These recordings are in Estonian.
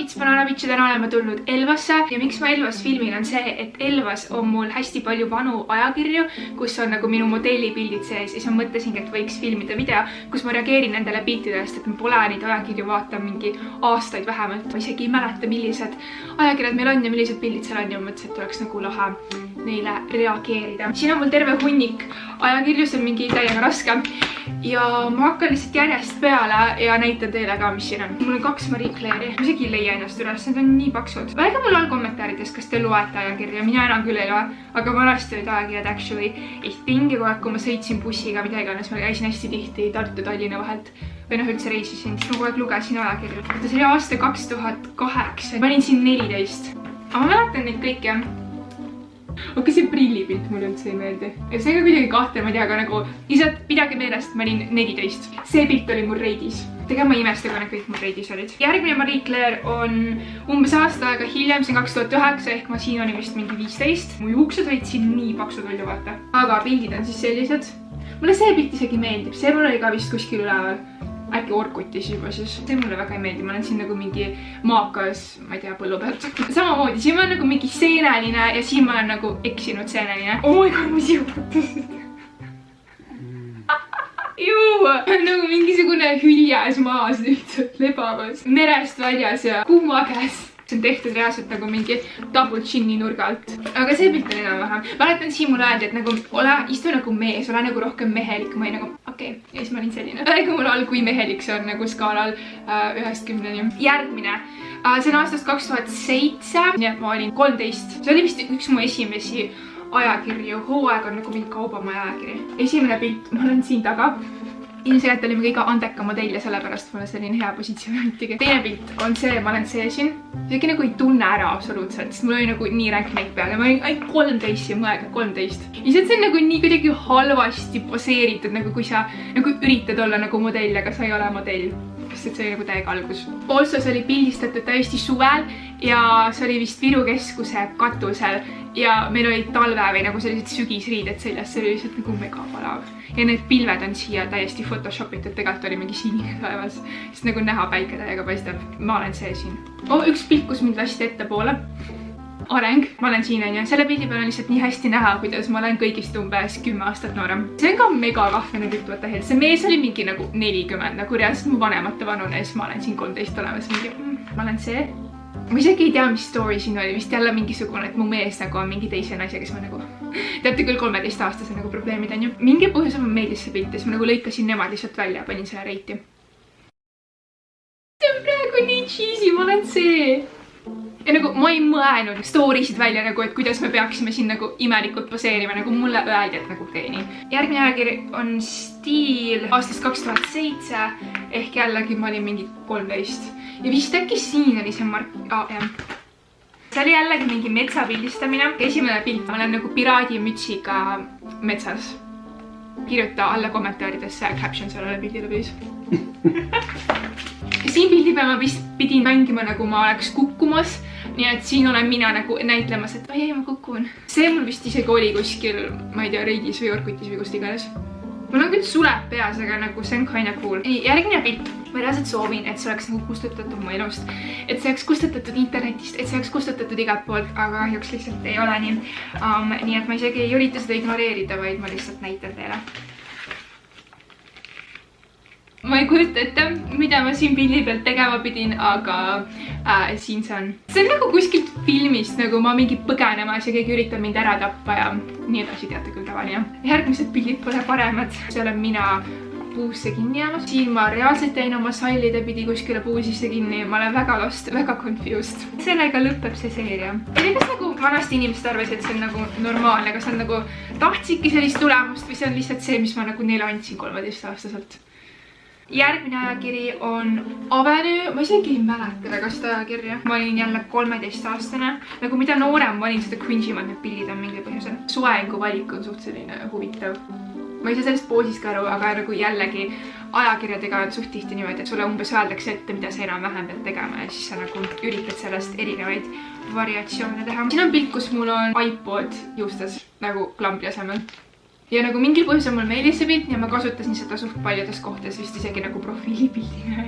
veits Bananabitsidena oleme tulnud Elvasse ja miks ma Elvas filmin on see, et Elvas on mul hästi palju vanu ajakirju, kus on nagu minu modellipildid sees ja siis ma mõtlesingi, et võiks filmida video, kus ma reageerin nendele piltidest, et ma pole neid ajakirju vaatan mingi aastaid vähemalt. Ma isegi ei mäleta, millised ajakirjad meil on ja millised pildid seal on ja mõtlesin, et oleks nagu lahe neile reageerida. Siin on mul terve hunnik ajakirju, see on mingi täiega raske ja ma hakkan lihtsalt järjest peale ja näitan teile ka, mis siin on. Mul on 2 Marie Claire'i, ma isegi ei leia ennast üles, need on nii paksud. Öelge mulle all kommentaarides, kas te loete ajakirja, mina enam küll ei loe, aga vanasti olid ajakirjad actually ehk pingi kogu aeg, kui ma sõitsin bussiga, mida iganes, ma käisin hästi tihti Tartu-Tallinna vahelt või noh, üldse reisisin, siis ma kogu aeg lugesin ajakirju. See oli aasta 2008, ma olin siin 14. Aga ma mäletan neid kõik, jah. Okei, see prillipilt mulle üldse ei meeldi. See on ka kuidagi kahte, ma ei tea, aga nagu lihtsalt pidage meelest, ma olin 14. See pilt oli mul reidis. Tegelikult ma imesta, kui need kõik mul reidis olid. Järgmine Marie Claire on umbes aasta aega hiljem, see on 2009, ehk ma siin olin vist mingi 15. Mu juuksed võid siin nii paksud välja vaata. Aga pildid on siis sellised. Mulle see pilt isegi meeldib, see mul oli ka vist kuskil üleval. Äkki Orkutis juba siis. See mulle väga ei meeldi, ma olen siin nagu mingi maakas, ma ei tea, põllu pealt. Samamoodi, siin ma olen nagu mingi seeneline ja siin ma olen nagu eksinud seeneline. Oh my god, mis juhtus? Juu, nagu mingisugune hüljes maas lihtsalt lebamas. Merest väljas ja kuuma käes. See on tehtud reaalselt nagu mingi double chin'i nurga alt. Aga see pilt on enam-vähem. Mäletan siin mulle öeldi, et nagu istu nagu mees, ole nagu rohkem mehelik. Ma olin nagu, okei, ja siis ma olin selline. Räägi mulle all, kui mehelik see on nagu skaalal 1-10. Järgmine. See on aastast 2007. Nii et ma olin 13. See oli vist üks mu esimesi ajakirju. Hooaeg on nagu mingi kaubamaja ajakiri. Esimene pilt, ma olen siin taga. Ilmselt olime kõige andeka modell ja sellepärast mulle selline hea positsioon. Teine pilt on see, ma olen see siin. See nagu ei tunne ära absoluutselt, sest mul oli nagu nii ränk meik peal ja ma olin ainult 13 ja mõega 13. Lihtsalt see on nagu nii kuidagi halvasti poseeritud, nagu kui sa nagu üritad olla nagu modell, aga sa ei ole modell. Sest see oli nagu täiega algus. Polsos oli pildistatud täiesti suvel ja see oli vist Viru keskuse katusel ja meil olid talve või nagu sellised sügisriided seljas, see oli lihtsalt nagu mega palav. Ja need pilved on siia täiesti photoshopitud, tegelikult oli mingi sinine taevas, sest nagu näha päike täiega paistab. Ma olen see siin. Üks pilt, kus mind lasti ettepoole. Areng, ma olen siin on ja selle pildi peal on lihtsalt nii hästi näha, kuidas ma olen kõigist umbes 10 aastat noorem. See on ka mega kahvene pilt, vaata hell. See mees oli mingi nagu 40, nagu reaalselt mu vanemate vanune ja siis ma olen siin 13 olemas. Ma olen see. Ma isegi ei tea, mis story siin oli, vist jälle mingisugune, et mu mees nagu on mingi teise naise, kes ma nagu teate küll 13-aastase nagu probleemid on ju. Mingi põhjus on meeldis see pilt ja siis ma nagu lõikasin nemad lihtsalt välja ja panin selle reiti. See on praegu nii cheesy, ma olen see. Ja nagu ma ei mõelnud story'sid välja nagu, et kuidas me peaksime siin nagu imelikult poseerima, nagu mulle öeldi, et nagu okei nii. Järgmine ajakiri on Stiil aastast 2007 ehk jällegi ma olin mingi 13. Ja vist äkki siin oli see jah. See oli jällegi mingi metsapildistamine. Esimene pilt, ma olen nagu piraadimütsiga metsas. Kirjuta alla kommentaaridesse caption sellele pildile please. Siin pildi peal ma vist pidin mängima nagu ma oleks kukkumas. Nii et siin olen mina nagu näitlemas, et ei, ma kukun. See mul vist isegi oli kuskil, ma ei tea, Reidis või Orkutis või kust iganes. Mul on küll suleb peas, aga nagu see on kinda cool. Järgmine pilt. Ma reaalselt soovin, et see oleks nagu kustutatud mu elust. Et see oleks kustutatud internetist, et see oleks kustutatud igalt poolt, aga kahjuks lihtsalt ei ole nii. Nii et ma isegi ei ürita seda ignoreerida, vaid ma lihtsalt näitan teile. Ma ei kujuta ette, mida ma siin pildi pealt tegema pidin, aga siin see on. See on nagu kuskilt filmist, nagu ma mingi põgenemas ja keegi üritab mind ära tappa ja nii edasi, teate küll tavaline. Järgmised pildid pole paremad. See olen mina puusse kinni jäämas. Siin ma reaalselt jäin oma sallide pidi kuskile puu sisse kinni. Ma olen väga lost, väga confused. Sellega lõpeb see seeria. Ja kas nagu vanasti inimesed arvasid, et see on nagu normaalne, kas nad nagu tahtsidki sellist tulemust või see on lihtsalt see, mis ma nagu neile andsin 13-aastaselt. Järgmine ajakiri on Avenue. Ma isegi ei mäleta väga seda ajakirja. Ma olin jälle 13-aastane. Nagu mida noorem ma olin, seda cringe'imad need pildid on mingi põhjusel. Suvengu valik on suht selline huvitav. Ma ei saa sellest poosist ka aru, aga nagu jällegi ajakirjadega on suht tihti niimoodi, et sulle umbes öeldakse ette, mida sa enam-vähem pead tegema ja siis sa nagu üritad sellest erinevaid variatsioone teha. Siin on pilt, kus mul on iPod juustes nagu klambri asemel. Ja nagu mingil põhjusel mul meeldis see pilt ja ma kasutasin seda suht paljudes kohtades, vist isegi nagu profiilipildina.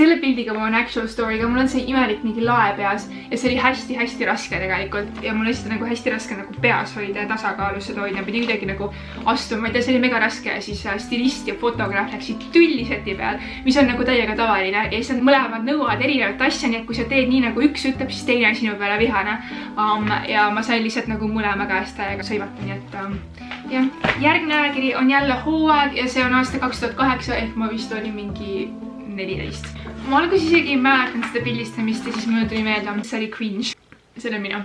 selle pildiga mul on actual story'ga, mul on see imelik mingi lae peas ja see oli hästi-hästi raske tegelikult ja mul lihtsalt nagu hästi raske nagu peas hoida ja tasakaalus seda hoida, pidi kuidagi nagu astuma, ma ei tea, see oli mega raske ja siis stilist ja fotograaf läksid tülliseti peal, mis on nagu täiega tavaline ja siis nad mõlemad nõuavad erinevat asja, nii et kui sa teed nii nagu üks ütleb, siis teine on sinu peale vihane ja ma sain lihtsalt nagu mõlema käest täiega sõimata, nii et jah. Järgmine ajakiri on jälle hooaeg ja see on aasta 2008 ehk ma vist olin mingi 14. Ma alguses isegi ei mäletanud seda pildistamist ja siis mulle tuli meelde, see oli cringe. See oli mina.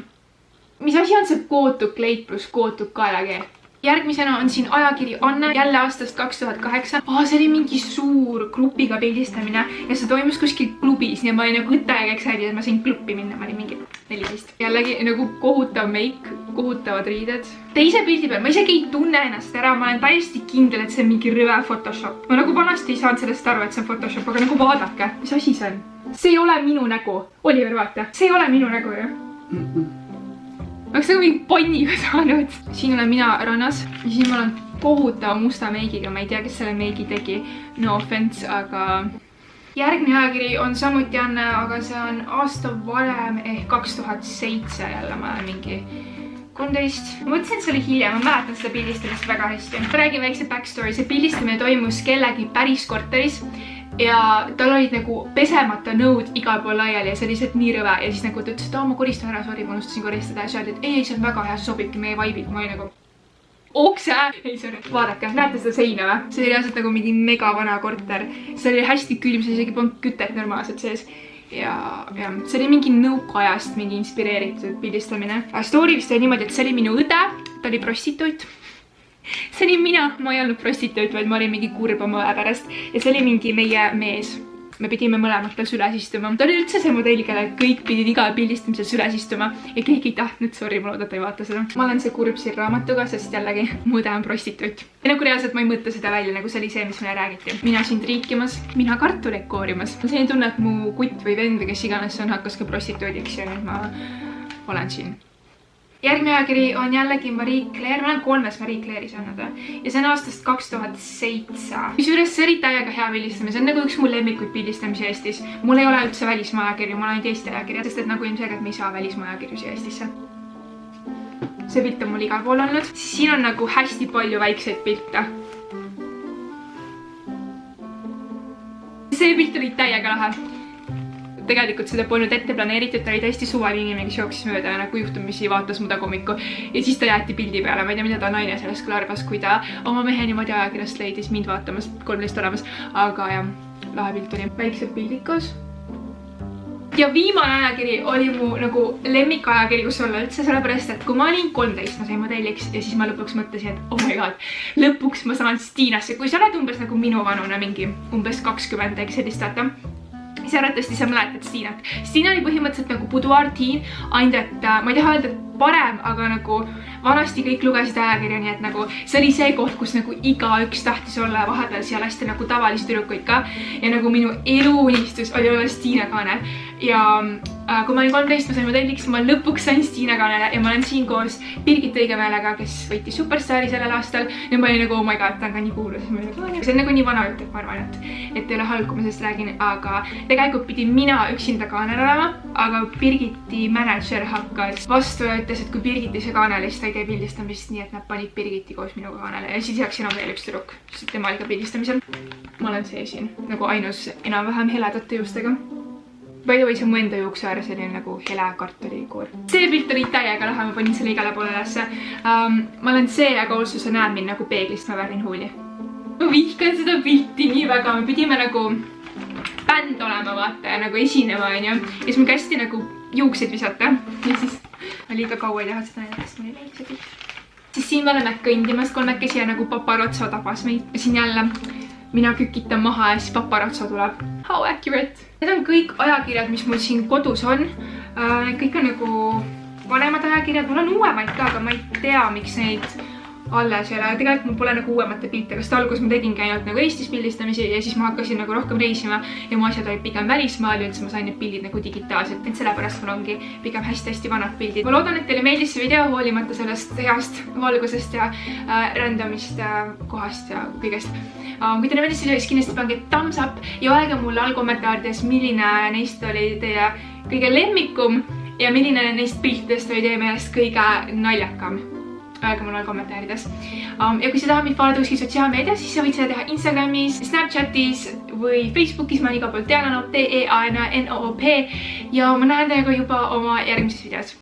Mis asi on see kootud kleit pluss kootud kaelakeel? Järgmisena on siin ajakiri Anne, jälle aastast 2008. See oli mingi suur grupiga pildistamine ja see toimus kuskil klubis, nii ma olin nagu täiega excited, et ma sain klubbi minna, ma olin mingi 14. Jällegi nagu kohutav meik, kohutavad riided. Teise pildi peal ma isegi ei tunne ennast ära, ma olen täiesti kindel, et see on mingi rõve Photoshop. Ma nagu vanasti ei saanud sellest aru, et see on Photoshop, aga nagu vaadake, mis asi see on? See ei ole minu nägu. Oliver, vaata, see ei ole minu nägu ju. Oleks nagu mingi ponniga saanud. Siin olen mina rannas ja siin ma olen kohutava musta meigiga, ma ei tea, kes selle meigi tegi, no offense, aga järgmine ajakiri on samuti Anne, aga see on aasta varem ehk 2007 jälle, ma olen mingi 13. Ma mõtlesin, et see oli hiljem, ma mäletan seda pildistamist väga hästi. Räägin väikse backstory, see pildistamine toimus kellegi päris korteris ja tal olid nagu pesemata nõud igal pool laiali ja see oli lihtsalt nii rõve ja siis nagu ta ütles, et ma koristan ära, sorry, ma unustasin koristada ja see oli, et ei, see on väga hea, see sobibki meie vibe'iga, ma olin nagu okse! Ei, sorry. Vaadake, näete seda seina või? See oli reaalselt nagu mingi mega vana korter. See oli hästi külm, see isegi polnud kütet normaalselt sees. Ja see oli mingi nõukaajast mingi inspireeritud pildistamine. Story vist oli niimoodi, et see oli minu õde, ta oli prostituut. See oli mina, ma ei olnud prostituut, vaid ma olin mingi kurb oma õe pärast ja see oli mingi meie mees. Me pidime mõlemad tal süles istuma. Ta oli üldse see modell, kelle kõik pidid igal pildistamisel süles istuma ja keegi ei tahtnud, sorry, ma loodan, et ei vaata seda. Ma olen see kurb siin raamatuga, sest jällegi mu õde on prostituut. Ja nagu reaalselt ma ei mõtle seda välja, nagu see oli see, mis mulle räägiti. Mina siin triikimas, mina kartuleid koorimas. Ma sain tunne, et mu kutt või vend või kes iganes on hakkas ka prostituudiks ja nüüd ma olen siin. Järgmine ajakiri on jällegi Marie Claire, ma olen 3 Marie Claire'is olnud ja see on aastast 2007. Kusjuures see oli täiega hea pildistamine, see on nagu üks mu lemmikuid pildistamise Eestis. Mul ei ole üldse välismaa ajakirju, mul on ainult Eesti ajakirja, sest et nagu ilmselgelt me ei saa välismaa ajakirju siia Eestisse. See pilt on mul igal pool olnud. Siin on nagu hästi palju väikseid pilte. See pilt oli täiega lahe. Tegelikult seda polnud ette planeeritud, ta oli täiesti suvaline inimene, kes jooksis mööda ja nagu juhtumisi vaatas mu tagumikku ja siis ta jäeti pildi peale, ma ei tea, mida ta naine sellest küll arvas, kui ta oma mehe niimoodi ajakirjast leidis mind vaatamas, 13 olemas, aga jah, lahe pilt oli. Väiksed pildid koos. Ja viimane ajakiri oli mu nagu lemmikajakiri, kus olla üldse, sellepärast, et kui ma olin 13, ma sain modelliks ja siis ma lõpuks mõtlesin, et oh my god, lõpuks ma saan Stiinasse, kui sa oled umbes nagu minu vanune, mingi umbes 20, eks sellist vaata. See arvatavasti sa mäletad Stiinat. Stiina oli põhimõtteliselt nagu boudoir teen, ainult et ma ei taha öelda parem, aga nagu vanasti kõik lugesid ajakirja, nii et nagu see oli see koht, kus nagu igaüks tahtis olla ja vahepeal seal hästi nagu tavalisi tüdrukuid ka ja nagu minu eluunistus oli olla Stiina kaanel ja kui ma olin 13, ma sain modelliks, ma lõpuks sain Stiina kaanele ja ma olen siin koos Birgit Õigemäelega, kes võitis Superstaari sellel aastal ja ma olin nagu oh my god, ta on ka nii kuulus. See on nagu nii vana jutt, et ma arvan, et ei ole halb, kui ma sellest räägin, aga tegelikult pidin mina üksinda kaanel olema, aga Birgiti manager hakkas vastu ja ütles, et kui Birgit ei saa kaanele, siis ta ei tee pildistamist, nii et nad panid Birgiti koos minuga kaanele ja siis jääks enam veel üks tüdruk, sest tema oli ka pildistamisel. Ma olen see siin nagu ainus enam-vähem heledate juustega. By the way, see on mu enda juukseäär, see oli nagu hele kartulikoor. See pilt oli täiega lahe, ma panin selle igale poole ülesse. Ma olen see, aga also sa näed mind nagu peeglist, ma väärin huuli. Ma vihkan seda pilti nii väga, me pidime nagu bänd olema, vaata, ja nagu esinema, onju. Ja siis me kästi nagu juukseid visata. Ja siis ma liiga kaua ei taha seda näidata, sest ma ei leid see pilt. Siis siin me oleme kõndimas 3 ja nagu paparazzo tabas meid. Ja siin jälle mina kükitan maha ja siis paparazzo tuleb. How accurate! Need on kõik ajakirjad, mis mul siin kodus on. Kõik on nagu vanemad ajakirjad. Mul on uuemaid ka, aga ma ei tea, miks neid alles ja tegelikult mul pole nagu uuemate pilte, kas alguses ma tegingi ainult nagu Eestis pildistamisi ja siis ma hakkasin nagu rohkem reisima ja mu asjad olid pigem välismaal ja üldse ma sain need pildid nagu digitaalselt, et sellepärast mul ongi pigem hästi-hästi vanad pildid. Ma loodan, et teile meeldis see video hoolimata sellest heast valgusest ja rändamist kohast ja kõigest. Kui teile meeldis, siis kindlasti pange thumbs up ja öelge mulle all kommentaarides, milline neist oli teie kõige lemmikum ja milline neist piltidest oli teie meelest kõige naljakam. Öelge mulle kommentaarides. Ja kui sa tahad mind follow kuskil sotsiaalmeedias, siis sa võid seda teha Instagramis, Snapchatis või Facebookis. Ma olen igal pool Teananoop, TEANANOOP ja ma näen teiega juba oma järgmises videos.